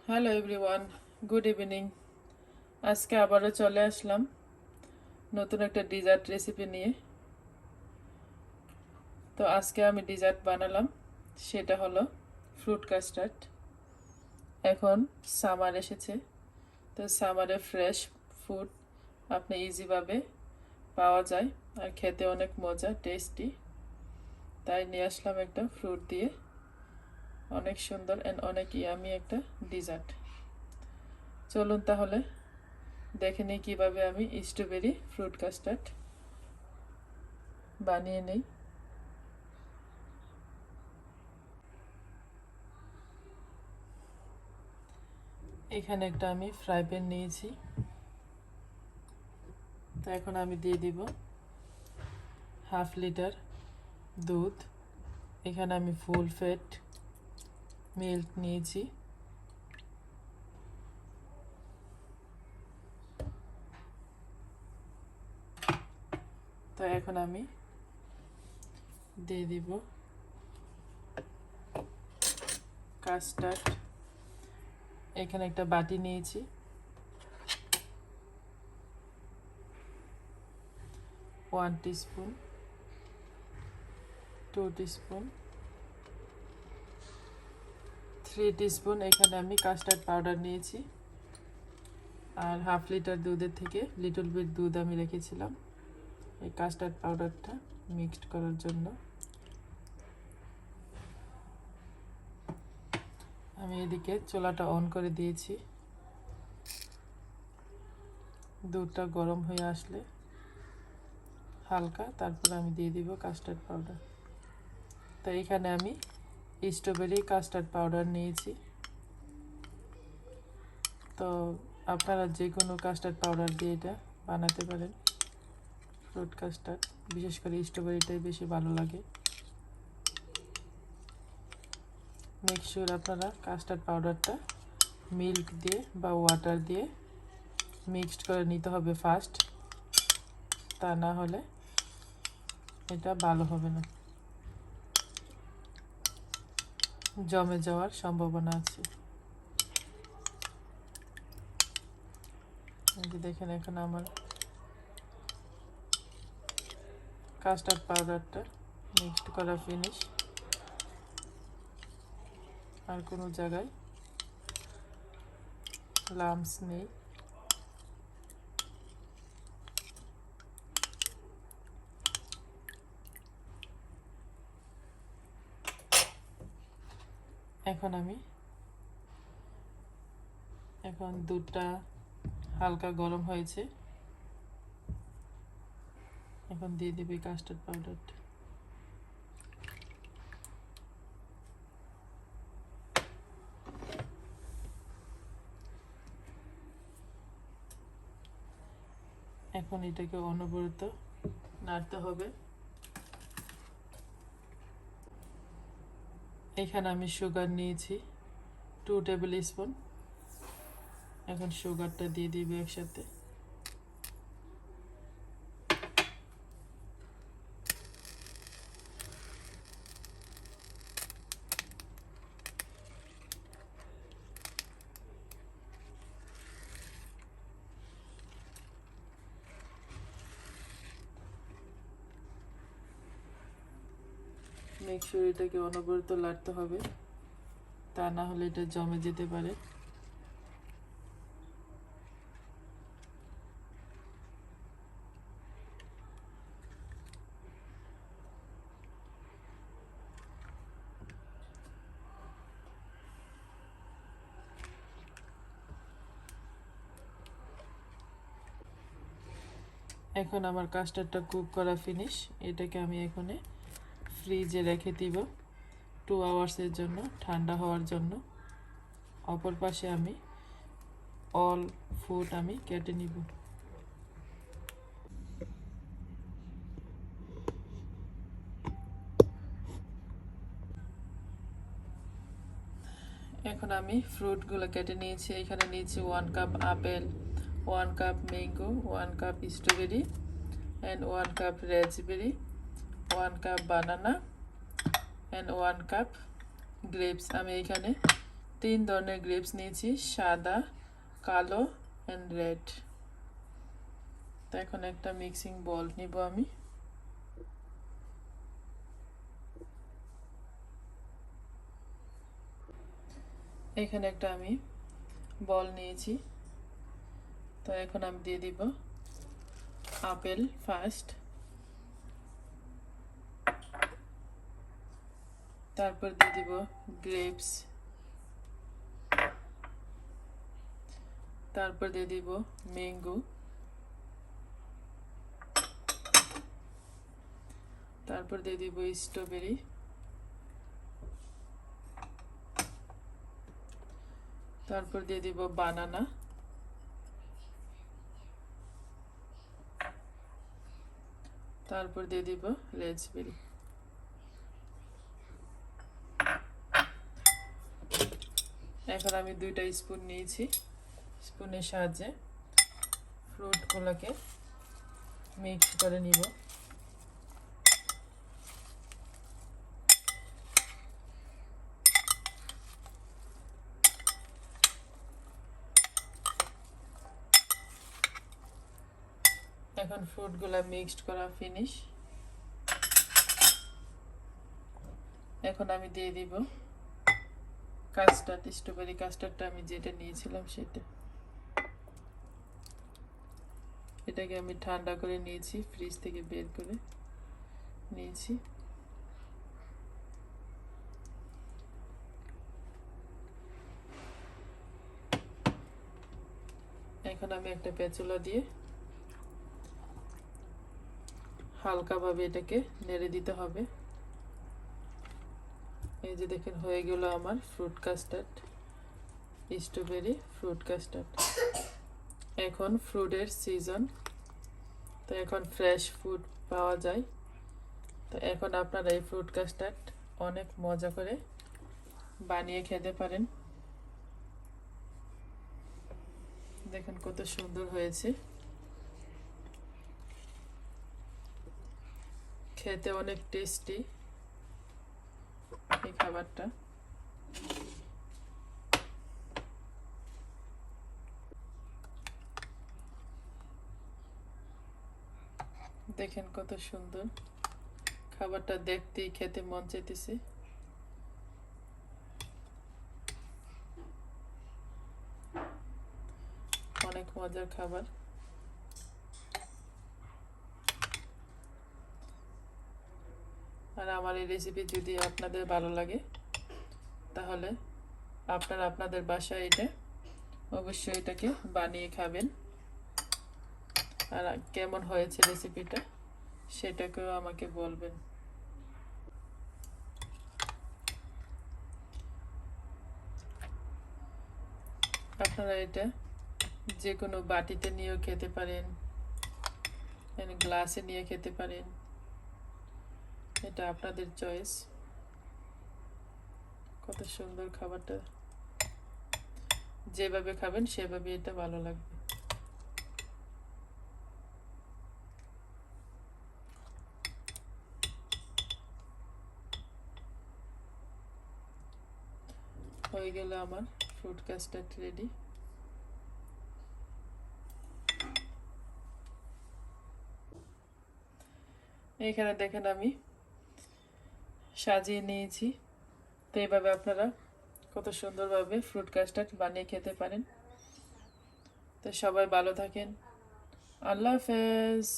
Hello everyone, good evening. আজকে আবারও চলে আসলাম নতুন একটা ডিজার্ট রেসিপি নিয়ে। তো আজকে আমি ডিজার্ট বানালাম, সেটা হলো ফ্রুট কাস্টার্ড। এখন সামার এসেছে, তো সামারে ফ্রেশ ফুড আপনি ইজিভাবে পাওয়া যায় আর খেতে অনেক মজা, টেস্টি। তাই নিয়ে আসলাম একটা ফ্রুট দিয়ে অনেক সুন্দর অ্যান্ড অনেক ইয়ামি একটা ডিজার্ট। চলুন তাহলে দেখে নিই কীভাবে আমি স্ট্রবেরি ফ্রুট কাস্টার্ড বানিয়ে নিই। এখানে একটা আমি ফ্রাই প্যান নিয়েছি, তো এখন আমি দিয়ে দিব হাফ লিটার দুধ। এখানে আমি ফুল ফ্যাট মিল্ক নিয়েছি। তো এখন আমি দিয়ে দিব কাস্টার্ড। এখানে একটা বাটি নিয়েছি, 1 টিস্পুন, 2 টিস্পুন, 3 টিস্পুন এখানে আমি কাস্টার্ড পাউডার নিয়েছি। আর হাফ লিটার দুধের থেকে লিটল বিট দুধ আমি রেখেছিলাম এই কাস্টার্ড পাউডারটা মিক্সড করার জন্য। আমি এদিকে চুলাটা অন করে দিয়েছি। দুধটা গরম হয়ে আসলে হালকা, তারপর আমি দিয়ে দিব কাস্টার্ড পাউডার। তো এখানে আমি স্ট্রবেরি কাস্টার্ড পাউডার নিয়েছি। তো আপনারা যে কোনো কাস্টার্ড পাউডার দিয়ে এটা বানাতে পারেন ফ্রুট কাস্টার্ড, বিশেষ করে স্ট্রবেরিটাই বেশি ভালো লাগে। মেক শিওর আপনারা কাস্টার্ড পাউডারটা মিল্ক দিয়ে বা ওয়াটার দিয়ে মিক্সড করে নিতে হবে ফার্স্ট, তা না হলে এটা ভালো হবে না, জমে যাওয়ার সম্ভাবনা আছে। দেখেন এখন আমার কাস্টার্ড পাউডারটা মিক্সড করা ফিনিশ। আর কোনো জায়গায় লাম্পস নেই। এখন দুধটা হালকা গরম হয়েছে, এখন দিয়ে দিবি কাস্টার্ড পাউডারটা। এখন এটাকে অনবরত নাড়তে হবে। এখানে আমি সুগার নিয়েছি 2 টেবিল স্পুন। এখন সুগারটা দিয়ে দিবি একসাথে। মেক শিওর এটাকে অনবরত নাড়তে হবে, তা না হলে এটা জমে যেতে পারে। এখন আমার কাস্টার্ডটা কুক করা ফিনিশ। এটাকে আমি এখানে ফ্রিজে রেখে দিব 2 আওয়ার্সের জন্য, ঠান্ডা হওয়ার জন্য। অপর পাশে আমি অল ফুড আমি কেটে নিব। এখন আমি ফ্রুটগুলো কেটে নিয়েছি। এখানে নিয়েছি 1 cup apple, 1 cup mango, 1 cup strawberry and 1 cup raspberry, 1 cup banana and 1 cup grapes. আমি এখানে তিন ধরনের গ্রেপস নিয়েছি, সাদা, কালো অ্যান্ড রেড। তো এখন একটা মিক্সিং বল নিব আমি। এখানে একটা আমি বল নিয়েছি। তো এখন আমি দিয়ে দিব আপেল ফার্স্ট, তারপর দিয়ে দিব গ্রেপস, তারপর দিয়ে দিব ম্যাঙ্গো, তারপর দিয়ে দিব স্ট্রবেরি, তারপর দিয়ে দিব বানানা, তারপর দিয়ে দিব রেসবেরি। এখন আমি 2টা স্পুন নিয়েছি, স্পুনের সাহায্যে ফ্রুটগুলোকে মিক্স করে নিব। এখন ফ্রুটগুলো মিক্সড করা ফিনিশ। এখন আমি দিয়ে দিব কাস্টার্ড, স্ট্রবেরি কাস্টার্ডটা আমি যেটা নিয়েছিলাম সেটা। এটাকে আমি ঠান্ডা করে নিয়েছি, ফ্রিজ থেকে বের করে নিয়েছি। এখন আমি একটা প্যাচুলা দিয়ে হালকাভাবে এটাকে নেড়ে দিতে হবে। এই যে দেখেন হয়ে গেল আমার fruit custard, strawberry fruit custard. এখন ফ্রুটের সিজন, তো এখন ফ্রেশ ফ্রুট পাওয়া যায়। তো এখন আপনারা এই ফ্রুট কাস্টার্ড অনেক মজা করে বানিয়ে খেতে পারেন। দেখেন কত সুন্দর হয়েছে, খেতে অনেক টেস্টি এই খাবারটা। দেখেন কত সুন্দর খাবারটা, দেখতেই খেতে মন চাইতেছে। অনেক মজার খাবার। আর আমার এই রেসিপি যদি আপনাদের ভালো লাগে তাহলে আপনারা আপনাদের বাসায় এটা অবশ্যই এটাকে বানিয়ে খাবেন। আর কেমন হয়েছে রেসিপিটা সেটাকেও আমাকে বলবেন। আপনারা এটা যে কোনো বাটিতে নিয়েও খেতে পারেন, গ্লাসে নিয়ে খেতে পারেন, এটা আপনাদের চয়েস। কত সুন্দর খাবারটা, যেভাবে খাবেন সেভাবে এটা ভালো লাগবে। হয়ে গেল আমার ফ্রুট কাস্টার্ড রেডি। এখানে দেখেন আমি সাজিয়ে নিয়েছি। তো এইভাবে আপনারা কত সুন্দরভাবে ফ্রুট কাস্টার্ড বানিয়ে খেতে পারেন। তো সবাই ভালো থাকেন, আল্লাহ হাফেজ।